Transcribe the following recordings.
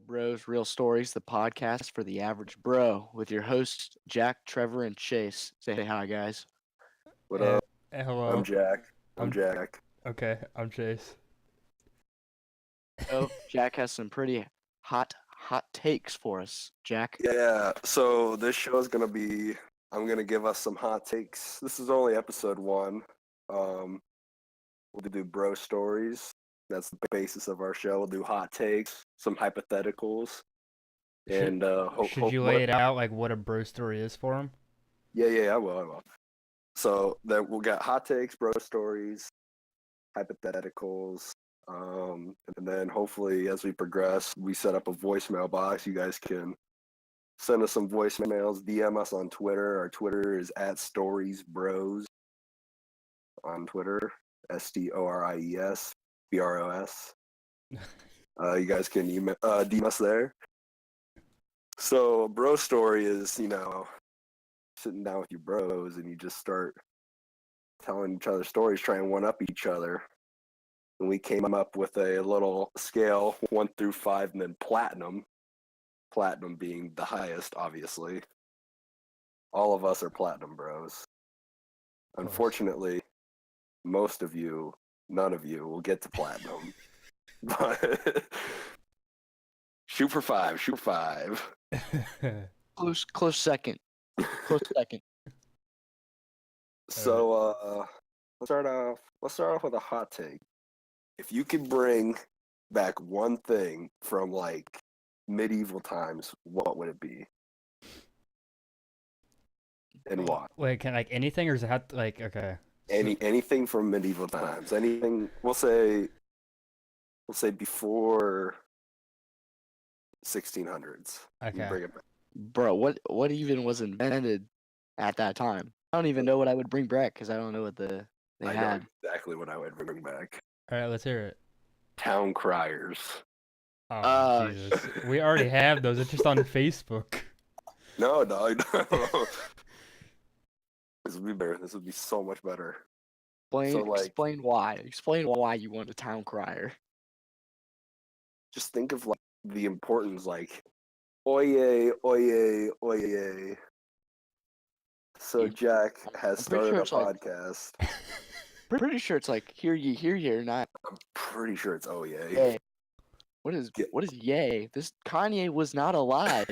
Bros, Real Stories, the podcast for the average bro, with your hosts, Jack, Trevor, and Chase. Say hi, guys. What Eh, up? I'm hello. Jack. I'm I'm Jack. okay. I'm Chase. Oh, Jack has some pretty hot takes for us. Jack, Yeah, so this show is gonna be I'm gonna give us some hot takes. This is only episode one. We'll do bro stories. That's the basis of our show. We'll do hot takes, some hypotheticals, Should and should hope you lay what it out like what a bro story is for him? yeah, I will. So then we'll get hot takes, bro stories, hypotheticals. And then hopefully as we progress, we set up a voicemail box. You guys can send us some voicemails, DM us on Twitter. Our Twitter is @storiesbros on Twitter, STORIESBROS. You guys can email, DM us there. So, a bro story is, sitting down with your bros and you just start telling each other stories, trying to one up each other. And we came up with a little scale, 1 through 5, and then platinum. Platinum being the highest, obviously. All of us are platinum bros. Of course. Unfortunately, most of you, none of you, will get to platinum. But shoot for five. close second. Close second. So let's start off with a hot take. If you could bring back one thing from like medieval times, what would it be? And why? Wait, can like anything or is it have to, like okay? Anything from medieval times. Anything we'll say before 1600s. You Okay. bring it back. Bro, what even was invented at that time? I don't even know what I would bring back because I don't know what they I know had. exactly what I would bring back. All right, let's hear it. Town criers. Oh, Jesus. We already have those. It's just on Facebook. No, dog. No. This would be better. This would be so much better. So, like- Explain why. Explain why you want a town crier. Just think of like the importance, like, oye, oye, oye. So Yeah. Jack has I'm pretty started sure a it's like- podcast. Pretty sure it's like hear ye, not I'm pretty sure it's oye. yay. What is Yeah. yay? This Kanye was not alive.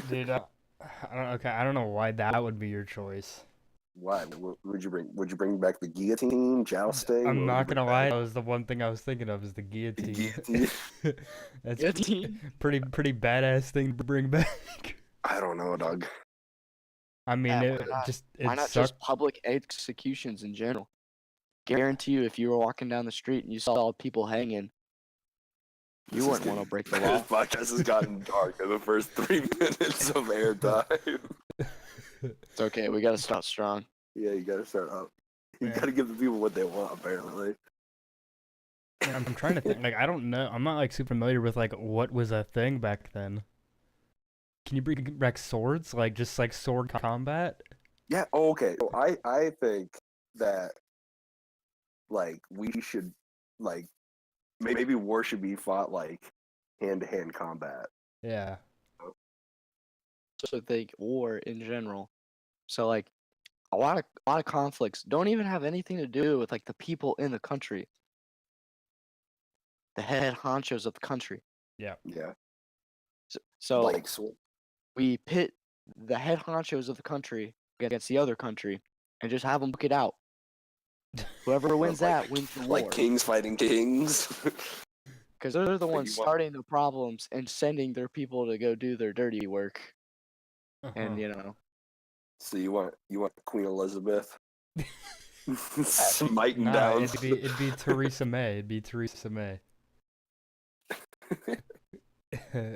Dude, I don't know why that would be your choice. Why? What would you bring? Would you bring back the guillotine, jousting? I'm What would not you bring gonna lie, back? that was the one thing I was thinking of is the guillotine. Guillotine? That's Guillotine? pretty badass thing to bring back. I don't know, dog. I mean, Yeah, it why not? just Why it not sucked. just public executions in general? Guarantee you, if you were walking down the street and you saw people hanging, you This is wouldn't want to getting- break the This law. podcast has gotten dark in the first 3 minutes of airtime. It's okay. We gotta start strong. Yeah, you gotta start up. You Yeah. gotta give the people what they want, apparently. I'm trying to think. Like, I don't know. I'm not like super familiar with like what was a thing back then. Can you bring back swords? Like just like sword combat? Yeah. Oh, okay. So I think that like we should like maybe war should be fought like hand to hand combat. Yeah. So think war in general. So like a lot of conflicts don't even have anything to do with like the people in the country, the head honchos of the country. Yeah. So Like so, we pit the head honchos of the country against the other country and just have them book it out. Whoever wins like- that wins the war. like kings fighting kings. Because they're the So ones you want- starting the problems and sending their people to go do their dirty work. And Uh-huh. you know, So you want Queen Elizabeth smiting Nah, down. it'd be Theresa May. It'd be Theresa May. who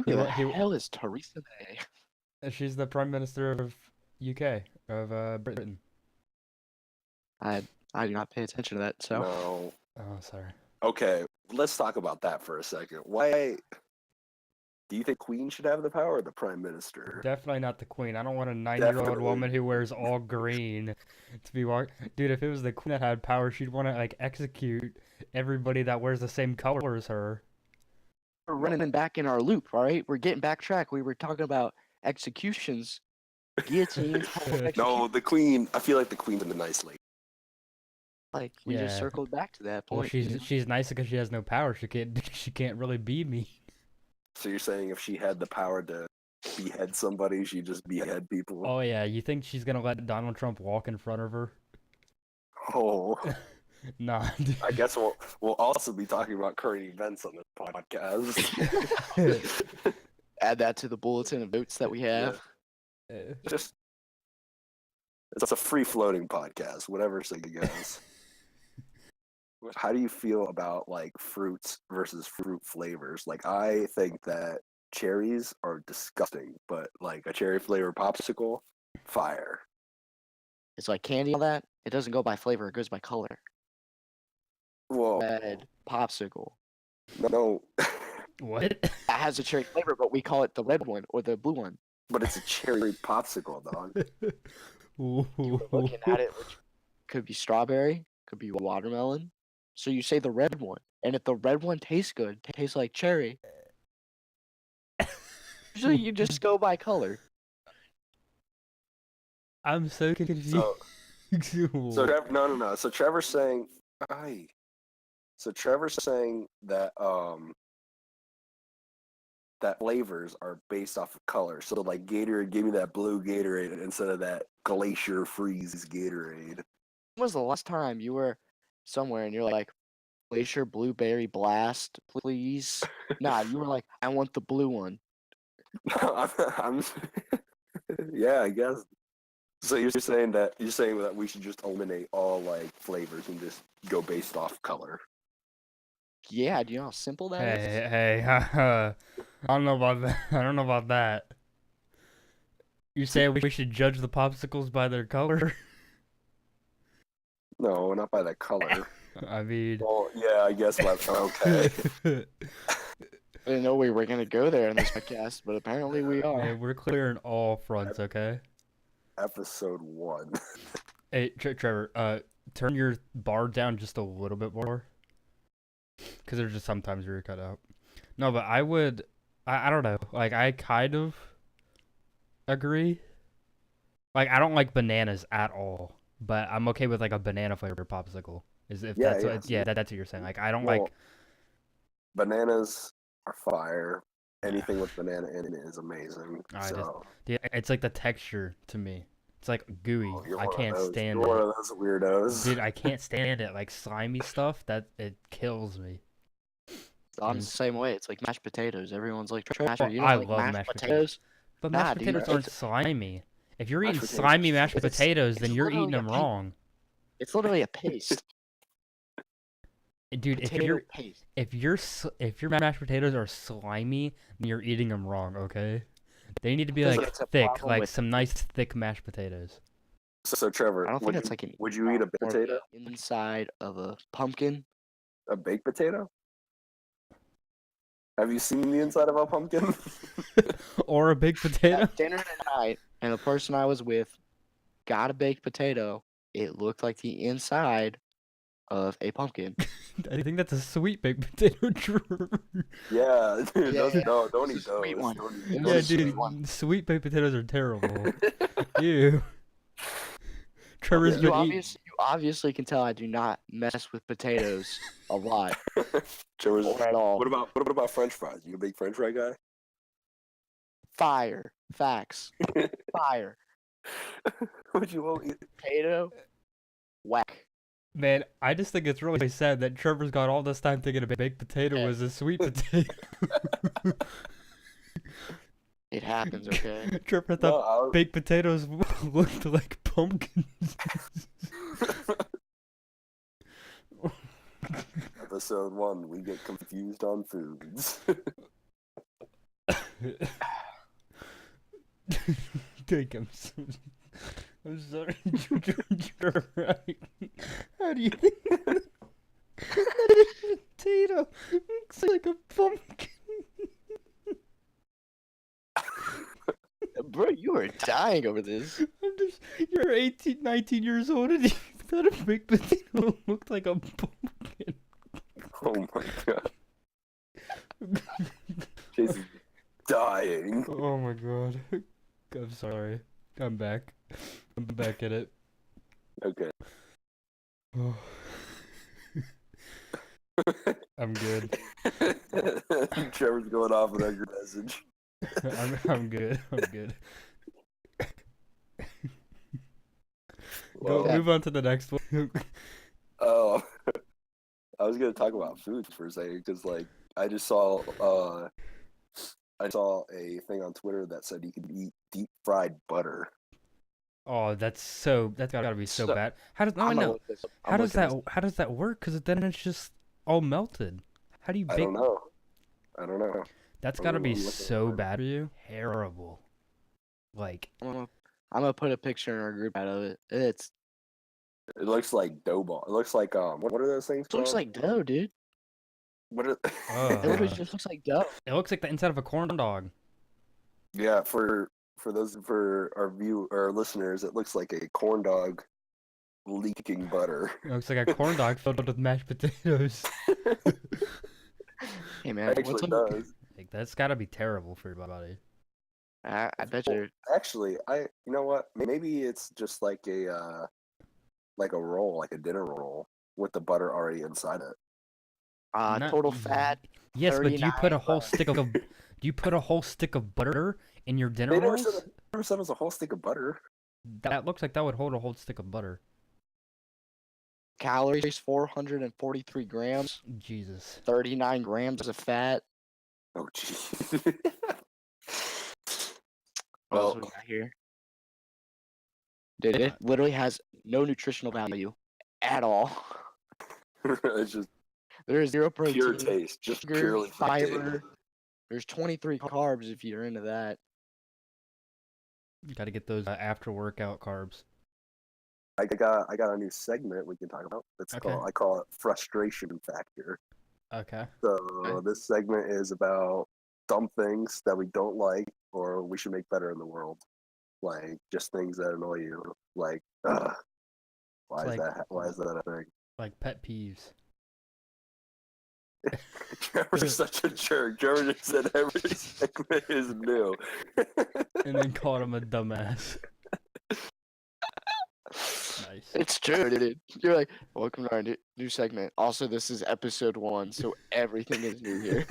He the wa- he- hell is Theresa May? She's the Prime Minister of UK of Britain. I do not pay attention to that. So No. Oh, sorry. Okay, let's talk about that for a second. Why Do you think Queen should have the power or the Prime Minister? Definitely not the queen. I don't want a 9-year-old Definitely. woman who wears all green to be Dude, if it was the queen that had power, she'd want to like execute everybody that wears the same color as her. We're running back in our loop, all right? We're getting backtrack. We were talking about executions, guillotines. No, the Queen. I feel like the Queen's a nice lady. Like we just Yeah. circled back to that Well, point. you know? she's nice because she has no power. She can't really be me. So you're saying if she had the power to behead somebody, she'd just behead people? Oh yeah, you think she's gonna let Donald Trump walk in front of her? Oh, Nah. I guess we'll also be talking about current events on this podcast. Add that to the bulletin of notes that we have. Just it's a free floating podcast, whatever thing it goes. How do you feel about like fruits versus fruit flavors? Like I think that cherries are disgusting, but like a cherry flavor popsicle, fire. It's like candy, all that. It doesn't go by flavor; it goes by color. Well, Red popsicle. no, What? That has a cherry flavor, but we call it the red one or the blue one. but it's a cherry popsicle, dog. You were looking at it, which could be strawberry, could be watermelon. So you say the red one, and if the red one tastes good, tastes like cherry. Usually you just go by color. I'm so confused. So no. So Trevor's saying, that that flavors are based off of color. So like Gatorade, give me that blue Gatorade instead of that Glacier Freeze Gatorade. When was the last time you were somewhere and you're like, Glacier Blueberry Blast, please? Nah, you were like, I want the blue one. I'm yeah, I guess. So you're saying that we should just eliminate all like flavors and just go based off color. Yeah, do you know how simple that is? Hey, I don't know about that. I don't know about that. You say we should judge the popsicles by their color? No, not by the color. I mean, Well, yeah, I guess. Okay. I didn't know we were gonna go there in this podcast, but apparently we Hey, are. we're clearing all fronts, okay? Episode 1. Hey, Trevor, turn your bar down just a little bit more. Because there's just sometimes you're cut out. No, but I don't know. Like, I kind of agree. Like, I don't like bananas at all. But I'm okay with, like, a banana flavor popsicle. That's what you're saying. Like, I don't like... Bananas are fire. Anything with banana in it is amazing. Dude, it's like the texture to me. It's like gooey. I can't stand You're it. one of those weirdos. Dude, I can't stand it. Like slimy stuff, it kills me. I'm the same way. It's like mashed potatoes. Everyone's like, Treasure, you I don't like love mashed potatoes? But Nah, mashed dude, potatoes aren't it's- slimy. If you're eating Mashed potatoes slimy are- mashed it's- potatoes, then it's you're literally eating a them paste. wrong. It's literally a paste. Dude, Potato paste. if your mashed potatoes are slimy, then you're eating them wrong, okay? They need to be Because like it's a thick, problem like with- some nice thick mashed potatoes. So Trevor, I don't think it's like an would you eat a baked or potato? the inside of a pumpkin. A baked potato? Have you seen the inside of a pumpkin? Or a baked potato? At dinner tonight, and the person I was with got a baked potato. It looked like the inside of a pumpkin. I think that's a sweet baked potato. Drew. Yeah, dude, Yeah, yeah. don't It's eat a sweet those. one. Don't eat Yeah, Yeah, those. sweet dude, one. sweet baked potatoes are terrible. Ew. Trevor's You been eating. obviously can tell I do not mess with potatoes a lot Trevor's, or at all. what about French fries? You a big French fry guy? Fire. Facts. Fire. Would you won't eat? Potato. Whack. Man, I just think it's really sad that Trevor's got all this time thinking a baked potato Yeah. was a sweet potato. It happens, okay? Trevor No, thought baked potatoes looked like pumpkins. Episode 1, we get confused on foods. Take him. I'm sorry, Trevor. How do you think that a potato looks like a pumpkin? are dying over this. You're 18, 19 years old, and you thought a big potato looked like a pumpkin. Oh my god. Chase is dying. Oh my god. I'm sorry. I'm back. I'm back at it. Okay. Oh. I'm good. Trevor's going off without your message. I'm good. I'm good. Well, Go move on to the next one. oh, I was gonna talk about food for a second because, like, I just saw a thing on Twitter that said you could eat deep fried butter. Oh, that's gotta be so So- bad. How does no, I'm I gonna know. look this up. How I'm does looking that how does that work? Because then it's just all melted. How do you I bake? don't know. I don't know. That's gotta be I'm looking so at it. bad for you. Terrible. Like, I'm gonna put a picture in our group out of it. It It looks like dough ball. It looks like what are those things called? looks like dough, dude. What are It literally Uh. just looks like dough. it looks like the inside of a corn dog. Yeah, for our listeners, it looks like a corn dog leaking butter. It looks like a corn dog filled with mashed potatoes. Hey man, It what's actually up? does. Like, that's gotta be terrible for your body. I bet you. Actually, you know what? Maybe it's just like a roll, like a dinner roll with the butter already inside it. Not- Total fat. Yes, but do you put a 39 whole stick of do you put a whole stick of butter in your dinner They never rolls? said it was a whole stick of butter. That looks like that would hold a whole stick of butter. Calories 443 grams. Jesus. 39 grams of fat. Oh, jeez. What else Well, we got here? Dude, it literally has no nutritional value at all. it's just There's zero protein, pure taste, just sugar, purely for taste. fiber. There's 23 carbs if you're into that. You gotta get those after workout carbs. I got a new segment we can talk about. Okay. I call it frustration factor. Okay. So this segment is about dumb things that we don't like or we should make better in the world. Like just things that annoy you. Like, why It's is that a thing? Like pet peeves. Trevor's such a jerk. Trevor just said every segment is new. And then called him a dumbass. Nice. It's true, dude. You're like, welcome to our new segment. Also, this is episode 1, so everything is new here.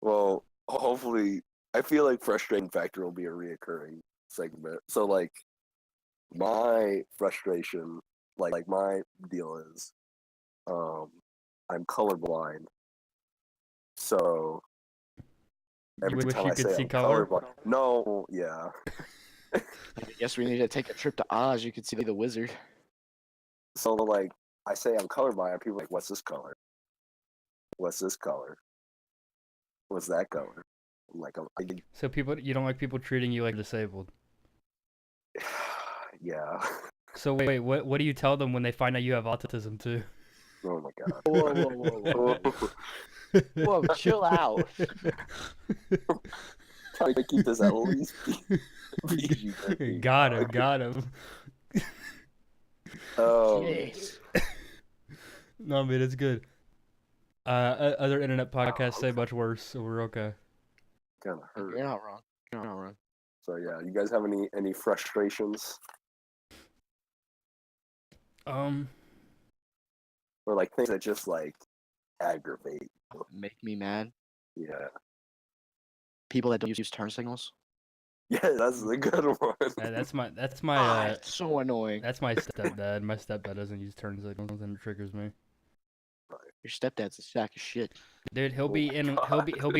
Well, hopefully, I feel like frustration factor will be a reoccurring segment. So, like, my frustration, like my deal is, I'm colorblind. So You wish time you I could say see I'm color? colorblind, no, yeah. I guess we need to take a trip to Oz. You could see the wizard. So like, I say I'm colorblind, and people are like, "What's this color? What's this color? What's that color?" I'm like, So you don't like people treating you like disabled. yeah. So wait, what do you tell them when they find out you have autism too? Oh my god. Whoa, whoa, whoa, whoa. Whoa, chill out. Trying to keep this at least PG-13. Got him. Jeez. No, man, it's good. Other internet podcasts say much worse, so we're okay. Kind of hurt. You're not wrong. You're not wrong. So yeah, you guys have any frustrations or like things that just like aggravate? Make me mad. Yeah. People that don't use turn signals. Yeah, that's a good one. That's my It's so annoying. that's my stepdad. My stepdad doesn't use turn signals, and it triggers me. Your stepdad's a sack of shit. Dude, he'll Oh be my in God. he'll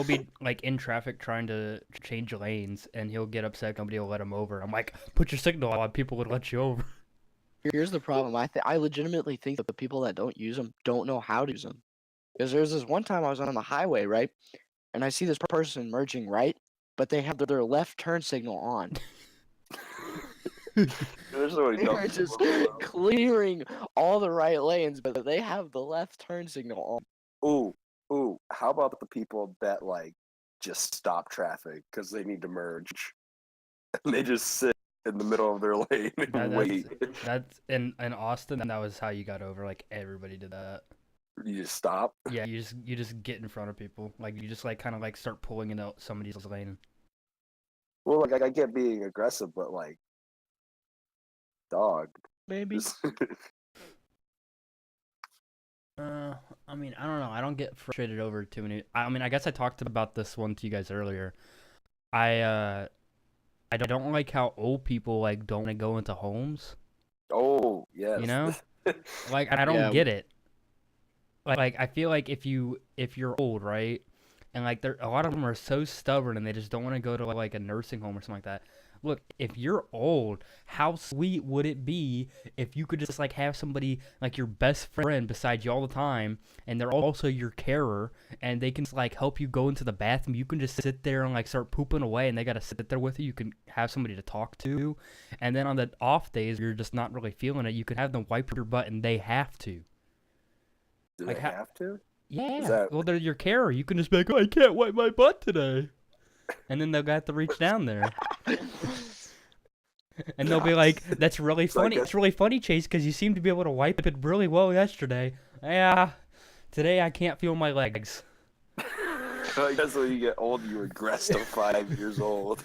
be like in traffic trying to change lanes, and he'll get upset. Somebody will let him over. I'm like, put your signal on. People would let you over. Here's the problem. I legitimately think that the people that don't use them don't know how to use them. Because there's this one time I was on the highway, right? And I see this person merging right, but they have their left turn signal on. There's no way They're just clearing all the right lanes, but they have the left turn signal on. Ooh, how about the people that like just stop traffic because they need to merge? and they just sit in the middle of their lane and That, wait. that's in Austin. That was how you got over. Like everybody did that. You just stop. Yeah, you just get in front of people. Like you just like kind of like start pulling into somebody's lane. Well, like I get being aggressive, but like, dog. Maybe. just- I mean, I don't know. I don't get frustrated over too many. I mean, I guess I talked about this one to you guys earlier. I don't like how old people like don't want to go into homes. oh yes. You know? Like I don't Yeah. get it. Like I feel like if you're old, right? And like a lot of them are so stubborn and they just don't want to go to like a nursing home or something like that. Look, if you're old, how sweet would it be if you could just like have somebody like your best friend beside you all the time, and they're also your carer, and they can like help you go into the bathroom. You can just sit there and like start pooping away, and they gotta sit there with you. You can have somebody to talk to, and then on the off days you're just not really feeling it, you can have them wipe your butt, and they have to. Do like they how- have to? Yeah. that- Well, they're your carer. You can just be like, oh, I can't wipe my butt today. And then they'll have to reach down there. And they'll be like, that's really So I funny. guess- It's really funny, Chase, because you seemed to be able to wipe it really well yesterday. Yeah. Today I can't feel my legs. I guess when you get old, you regress to 5 years old.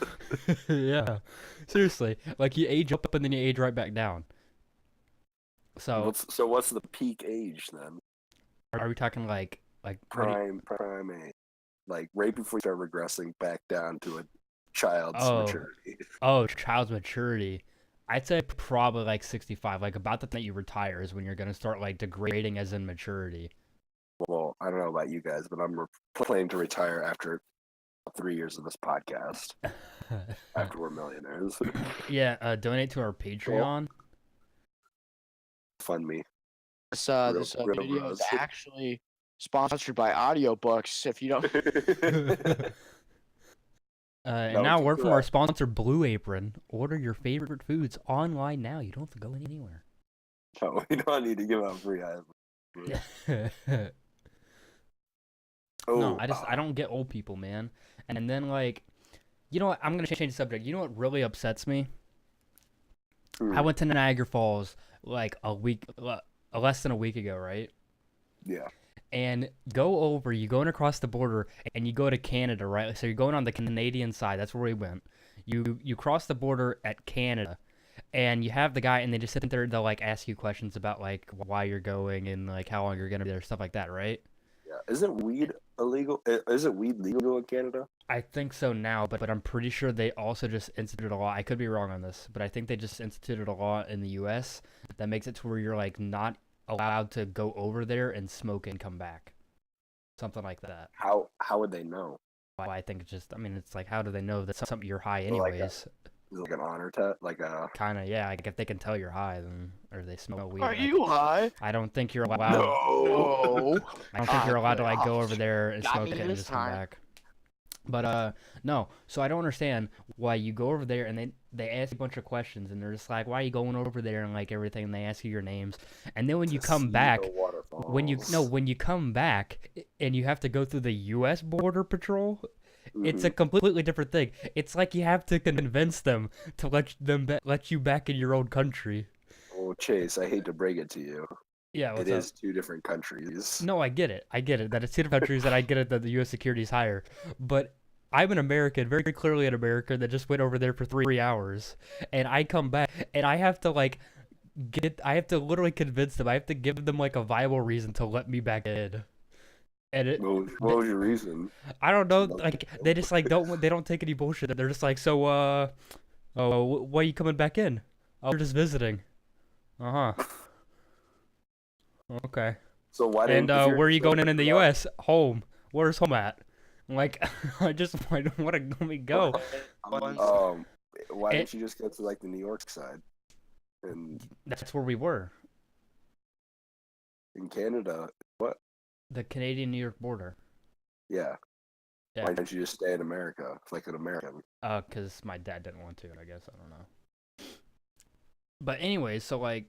Yeah. Seriously. Like, you age up and then you age right back down. So, What's the peak age then? are we talking like what do you- Prime age. Like right before you start regressing back down to a child's Oh. maturity. Oh, child's maturity. I'd say probably like 65. Like about the time that you retire is when you're gonna start like degrading as in maturity. Well, I don't know about you guys, but I'm planning to retire after 3 years of this podcast. After we're millionaires. Yeah, donate to our Patreon. Fund me. This Real video is bros. actually sponsored by audiobooks. If you don't, And No, now it's word from our correct. sponsor, Blue Apron. Order your favorite foods online now. You don't have to go anywhere. No, we don't need to give out free items. Oh, No, I don't get old people, man. And then like, you know what? I'm gonna change the subject. You know what really upsets me? I went to Niagara Falls like less than a week ago, right? Yeah. And you going across the border and you go to Canada, right? So you're going on the Canadian side. That's where we went. You cross the border at Canada, and you have the guy, and they just sit there. They'll like ask you questions about like why you're going and like how long you're gonna be there, stuff like that, right? Yeah. Isn't weed illegal? Isn't weed legal in Canada? I think so now, but I'm pretty sure they also just instituted a law. I could be wrong on this, but I think they just instituted a law in the U.S. that makes it to where you're like not allowed to go over there and smoke and come back, something like that. How would they know? Well, I think it's just, I mean, it's like, how do they know that's something you're high Well, like anyways? Is it like an honor test? Like a Kind of, yeah. Like if they can tell you're high, then or they smell weed. are like, you high? I don't think you're allowed. No. I don't think you're allowed to like go Oh, over there and got smoke me it and this just come time. back. But no. So I don't understand why you go over there and they ask you a bunch of questions and they're just like, why are you going over there and like everything? And they ask you your names, and then when you to come see back, the waterfalls. when you come back and you have to go through the U.S. Border Patrol, it's a Mhm. completely different thing. It's like you have to convince them to let you back in your own country. Oh, Chase, I hate to break it to you. Yeah, It what's is up? 2 different countries. No, I get it. I get it that it's two different countries, and I get it that the U.S. security is higher. But I'm an American, very clearly an American that just went over there for 3 hours, and I come back and I have to like I have to literally convince them. I have to give them like a viable reason to let me back in. And What was your reason? I don't know, No. like they just like they don't take any bullshit. They're just like, so why are you coming back in? Oh, we're just visiting. Uh-huh. Okay. So why And didn't? if you're- where are you so going in if the you're U.S.? Home. Where's home at? I'm like, I just want to let me go. Why It- didn't you just go to like the New York side? And That's where we were, in Canada, what? the Canadian-New York border. Yeah. Yeah. Why didn't you just stay in America like an American? 'Cause my dad didn't want to, I guess. I don't know. But anyways, so like,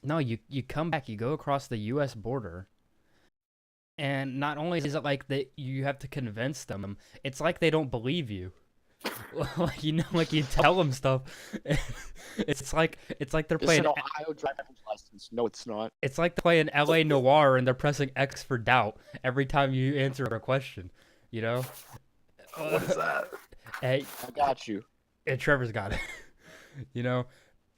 no, you come back, you go across the U.S. border, and not only is it like that you have to convince them, it's like they don't believe you. Like like you tell them stuff. It's like they're It's playing. an Ohio driver's license. No, it's not. It's like playing L.A. Noir and they're pressing X for doubt every time you answer a question. You know. What is that? Hey, I got you. and Trevor's got it. You know.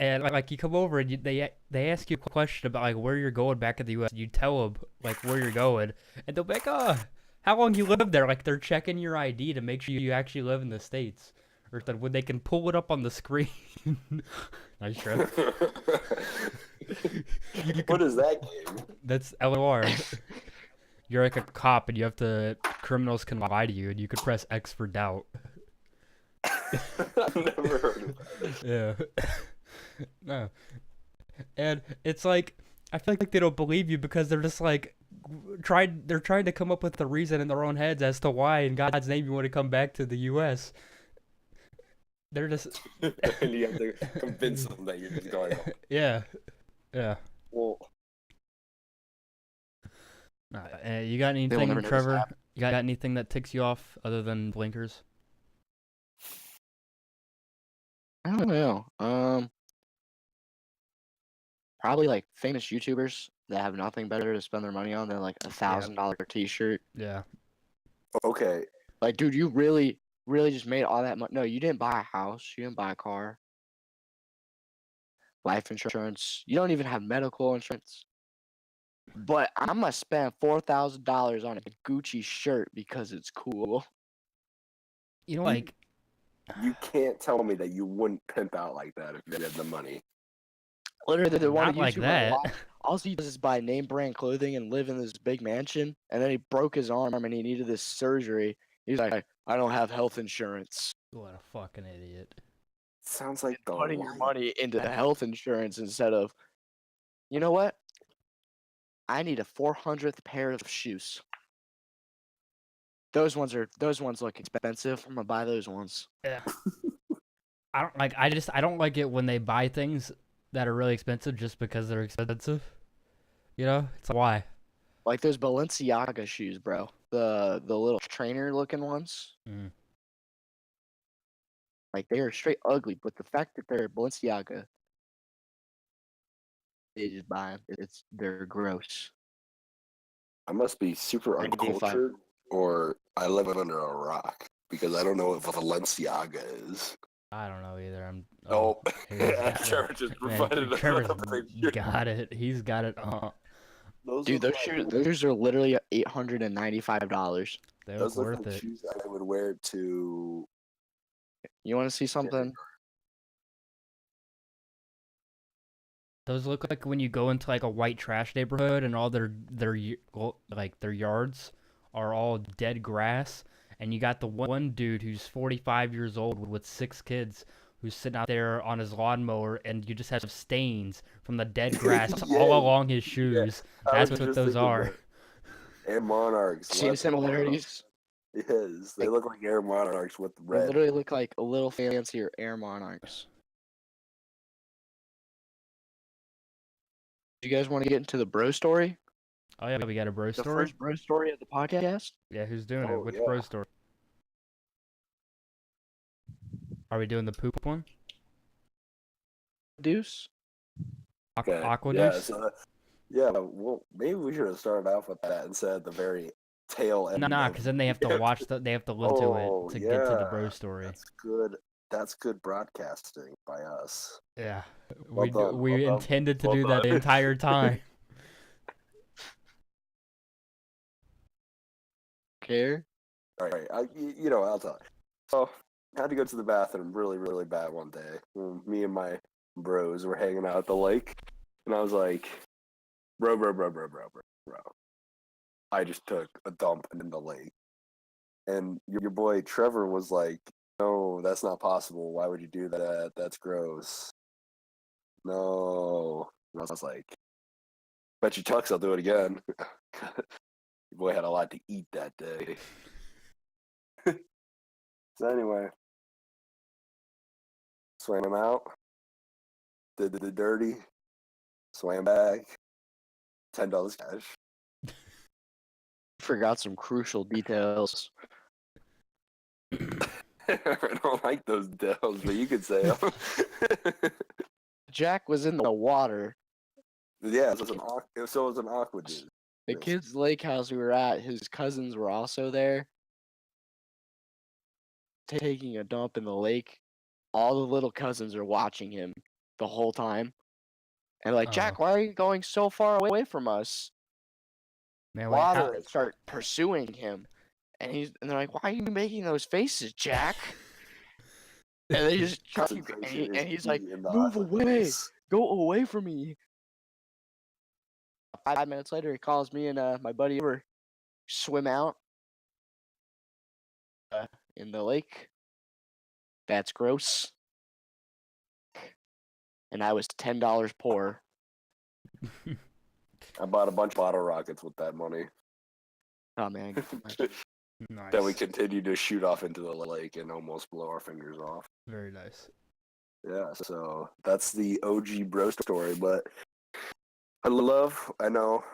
And like you come over and they ask you a question about like where you're going back in the U.S. You tell them like where you're going, and they'll be like, "Oh, how long you lived there?" Like they're checking your ID to make sure you actually live in the States, or that when they can pull it up on the screen. Nice try. What is that game? That's LOR. You're like a cop and you have to criminals can lie to you and you could press X for doubt. I've never heard of that. Yeah. No. And it's like I feel like they don't believe you because they're just like they're trying to come up with the reason in their own heads as to why in God's name you want to come back to the US. They're just And you have to convince them that you're just going home. Yeah. Yeah. Well, You got never anything, know this Trevor? happen. You got anything that ticks you off other than blinkers? I don't know. Probably like famous YouTubers that have nothing better to spend their money on than like $1,000 T-shirt. Yeah. okay. Like, dude, you really just made all that money. No, you didn't buy a house. You didn't buy a car. Life insurance. You don't even have medical insurance. But I'm gonna spend $4,000 on a Gucci shirt because it's cool. You know, like You can't tell me that you wouldn't pimp out like that if you had the money. Literally, the one not like YouTuber that. all he does is buy name brand clothing and live in this big mansion. And then he broke his arm and he needed this surgery. He's like, I don't have health insurance. What a fucking idiot. Sounds like the Putting your life. money into health insurance instead of, you know what? I need a 400th pair of shoes. Those ones look expensive. I'm gonna buy those ones. Yeah. I don't like it when they buy things that are really expensive just because they're expensive. You know? It's like, why? Like those Balenciaga shoes, bro. The little trainer looking ones. Mm. Like they are straight ugly, but the fact that they're Balenciaga, they just buy them. They're gross. I must be super I need to find- uncultured, or I live under a rock because I don't know what Balenciaga is. I don't know either. I'm Oh, here's got Trevor it. just Man, provided Trevor's another picture. got it. He's got it. Dude, look those are literally $895. They those look look worth like it. shoes I would wear to. You want to see something? Those look like when you go into like a white trash neighborhood and all their yards are all dead grass, and you got the one dude who's 45 years old with 6 kids who's sitting out there on his lawnmower, and you just have stains from the dead grass Yeah, all along his shoes. I That's was what just those thinking are. that. Air Monarchs. See the left similarities? Yes, they Like- look like Air Monarchs with They red. literally look like a little fancier Air Monarchs. You guys want to get into the bro story? Oh yeah, we got a bro The story. first bro story of the podcast? Yeah, who's doing it? Oh, Which yeah. bro story? Are we doing the poop one? Deuce? Okay. Aqua Yeah, Deuce? so well, maybe we should have started off with that instead at the very tail end. Nah, of- because then they have to watch they have to listen to it to get to the bro yeah, story. That's good. That's good broadcasting by us. Yeah, Well done, we well done, intended to well do that the done. entire time. Care? All right, I'll tell you. So I had to go to the bathroom really, really bad one day. Me and my bros were hanging out at the lake, and I was like, bro. I just took a dump in the lake. And your boy Trevor was like, no, that's not possible. Why would you do that? That's gross. No. And I was like, bet you Tux I'll do it again. Your boy had a lot to eat that day. So anyway, swam him out, did the dirty, swam back, $10 cash. Forgot some crucial details. I don't like those dells, but you could say them. Jack was in the water. Yeah, so it was an aqua dude. The Yes. kids' lake house we were at, his cousins were also there, taking a dump in the lake. All the little cousins are watching him the whole time. And like, Jack, why are you going so far away from us? Man, Water and start pursuing him. And they're like, why are you making those faces, Jack? And they just keep, and he's like, move away, go away from me. 5 minutes later, he calls me and my buddy over, swim out in the lake. That's gross. And I was $10 poor. I bought a bunch of bottle rockets with that money. Oh man, Nice. That we continued to shoot off into the lake and almost blow our fingers off. Very nice. Yeah, so that's the OG bro story. But I know,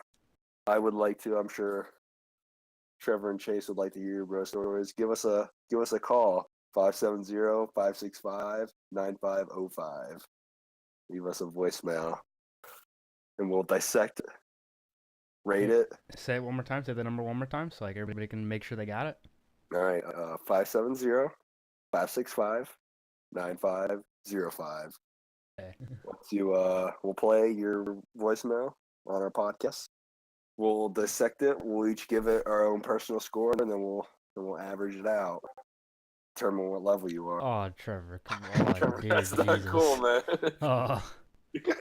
I would like to. I'm sure Trevor and Chase would like to hear your bro stories. Give us a call, 570-565-9505. Leave us a voicemail, and we'll dissect it, rate it. Say it one more time. Say the number one more time, so like everybody can make sure they got it. All right, 570-565-9505. Okay. We'll play your voicemail on our podcast. We'll dissect it. We'll each give it our own personal score, and then we'll average it out. Determine what level you are. Oh, Trevor, come on, dude, That's not Jesus. cool, man. Oh.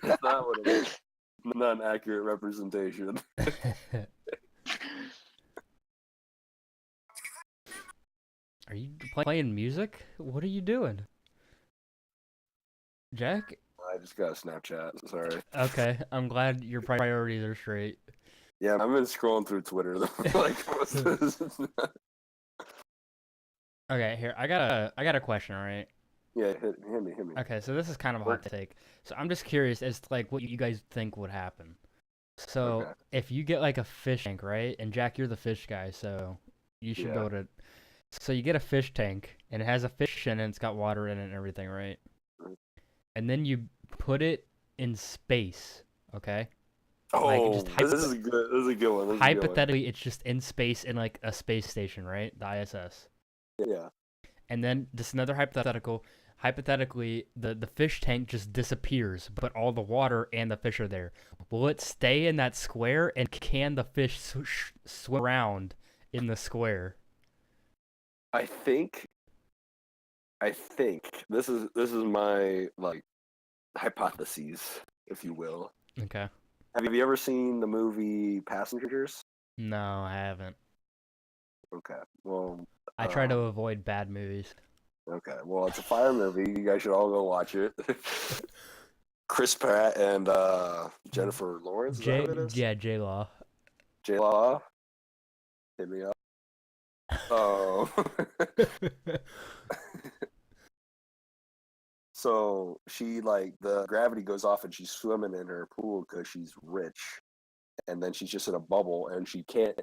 That's not what it is. Not an accurate representation. Are you playing music? What are you doing? Jack? I just got a Snapchat. Sorry. Okay, I'm glad your priorities are straight. Yeah, I've been scrolling through Twitter. Like, what's this? Okay, here, I got a question, alright? Yeah, hit me. Okay, so this is kind of a hot take. So I'm just curious as to like what you guys think would happen. So Okay. if you get like a fish tank, right? And Jack, you're the fish guy, so you should be Yeah. able to. So you get a fish tank, and it has a fish in it, and it's got water in it and everything, right? Mhm. And then you put it in space, okay? Oh, just this is good. This is a good one. This is a good one. Hypothetically, it's just in space in like a space station, right? The ISS. Yeah. And then just another hypothetical. Hypothetically, the fish tank just disappears, but all the water and the fish are there. Will it stay in that square, and can the fish swim around in the square? I think this is my like hypotheses, if you will. Okay. Have you ever seen the movie Passengers? No, I haven't. Okay. Well, I try to avoid bad movies. okay. Well, it's a fire movie. You guys should all go watch it. Chris Pratt and Jennifer Lawrence. Is that what it is? Yeah, J-Law. J-Law. Hit me up. Oh. So she the gravity goes off and she's swimming in her pool because she's rich, and then she's just in a bubble and she can't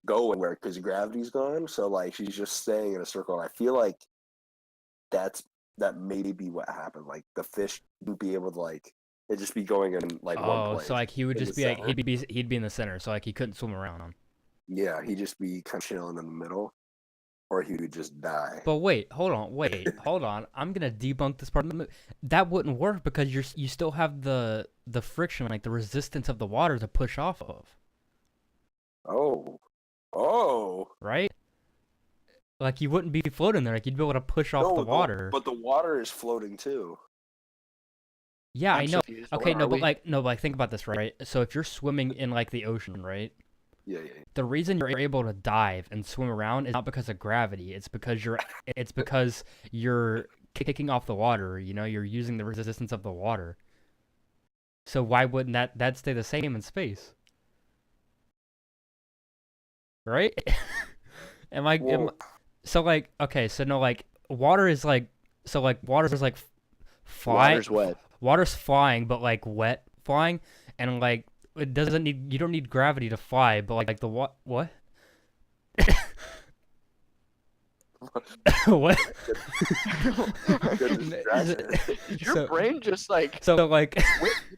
go anywhere because gravity's gone. So she's just staying in a circle. And I feel like that may be what happened. Like the fish wouldn't be able to it'd just be going in one place. So he would in just the be center. he'd be in the center, so he couldn't swim around him. Yeah, he'd just be kind of chilling in the middle, or he would just die. But wait, hold on. I'm gonna debunk this part of the movie. That wouldn't work because you still have the friction, the resistance of the water to push off of. Oh. Right? You wouldn't be floating there. You'd be able to push off the water. But the water is floating too. Yeah, I'm I know. confused. Okay, Where are we? but think about this, right? So if you're swimming in the ocean, right? Yeah. The reason you're able to dive and swim around is not because of gravity. It's because you're kicking off the water. You're using the resistance of the water. So why wouldn't that stay the same in space? Right? Okay, so no, water is fly. Water's wet. Water's flying, but wet flying, and it doesn't need. You don't need gravity to fly, but the what? What? Good Is distraction. it- Your so, brain just like so like,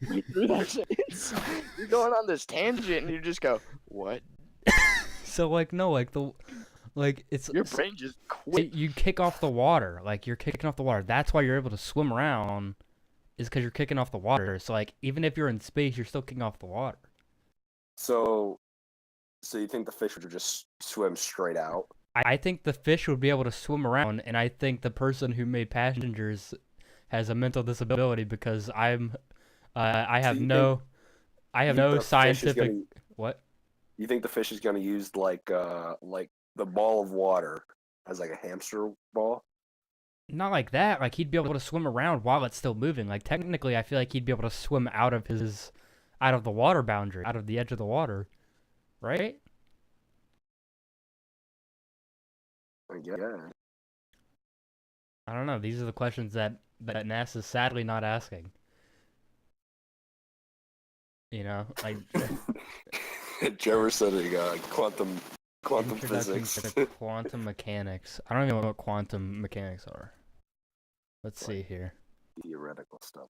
went through that sentence. You're going on this tangent and you just go, what? so like, no, like it's Your brain just so quit. you kick off the water, like you're kicking off the water. That's why you're able to swim around, is because you're kicking off the water. So like, even if you're in space, you're still kicking off the water. So you think the fish would just swim straight out? I think the fish would be able to swim around, and I think the person who made passengers has a mental disability because I So have you no, think- I have you think no the fish is scientific. gonna- What? You think the fish is gonna use like the ball of water as like a hamster ball? Not like that. Like he'd be able to swim around while it's still moving. Like technically, I feel like he'd be able to swim out of the water boundary, out of the edge of the water, right? I guess. I don't know. These are the questions that NASA's sadly not asking. You know, like Trevor said quantum introduction physics. to quantum mechanics. I don't even know what quantum mechanics are. Let's Like- see here. Theoretical stuff.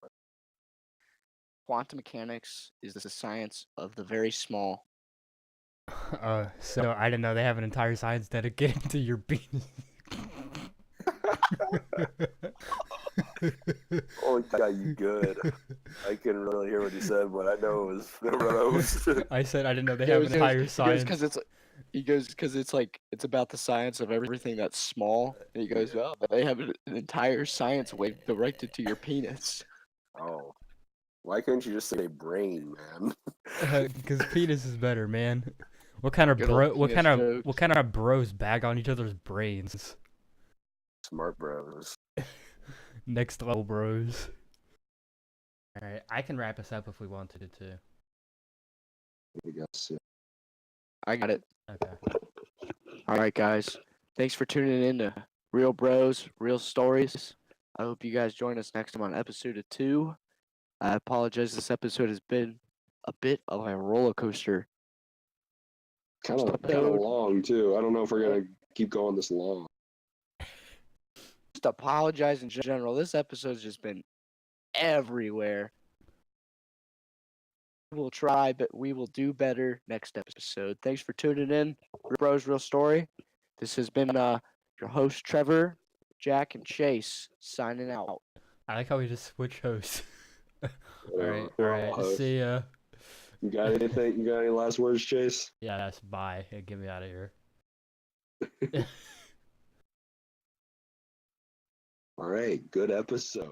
Quantum mechanics is the science of the very small. So I didn't know they have an entire science dedicated to your penis. Holy cow, you good. I couldn't really hear what he said, but I know it was Rose. I said I didn't know they have an entire science. He goes because it's like it's about the science of everything that's small. And he goes, well, they have an entire science wave directed to your penis. Oh. Why couldn't you just say brain, man? Because penis is better, man. What kind of Good old what kind penis of what kind of bros bag on each other's brains? Smart bros. Next level bros. All right, I can wrap us up if we wanted to. I guess. I got it. Okay. All right, guys. Thanks for tuning in to Real Bros, Real Stories. I hope you guys join us next time on episode 2. I apologize. This episode has been a bit of a roller coaster. Kind of Episode. long too. I don't know if we're gonna keep going this long. Just apologize in general. This episode's just been everywhere. We'll try, but we will do better next episode. Thanks for tuning in. Real Bros, Real Story. This has been your host, Trevor, Jack, and Chase, signing out. I like how we just switch hosts. All right. We're all hosts. See ya. You got anything? You got any last words, Chase? Yeah, that's bye. Hey, get me out of here. All right. Good episode.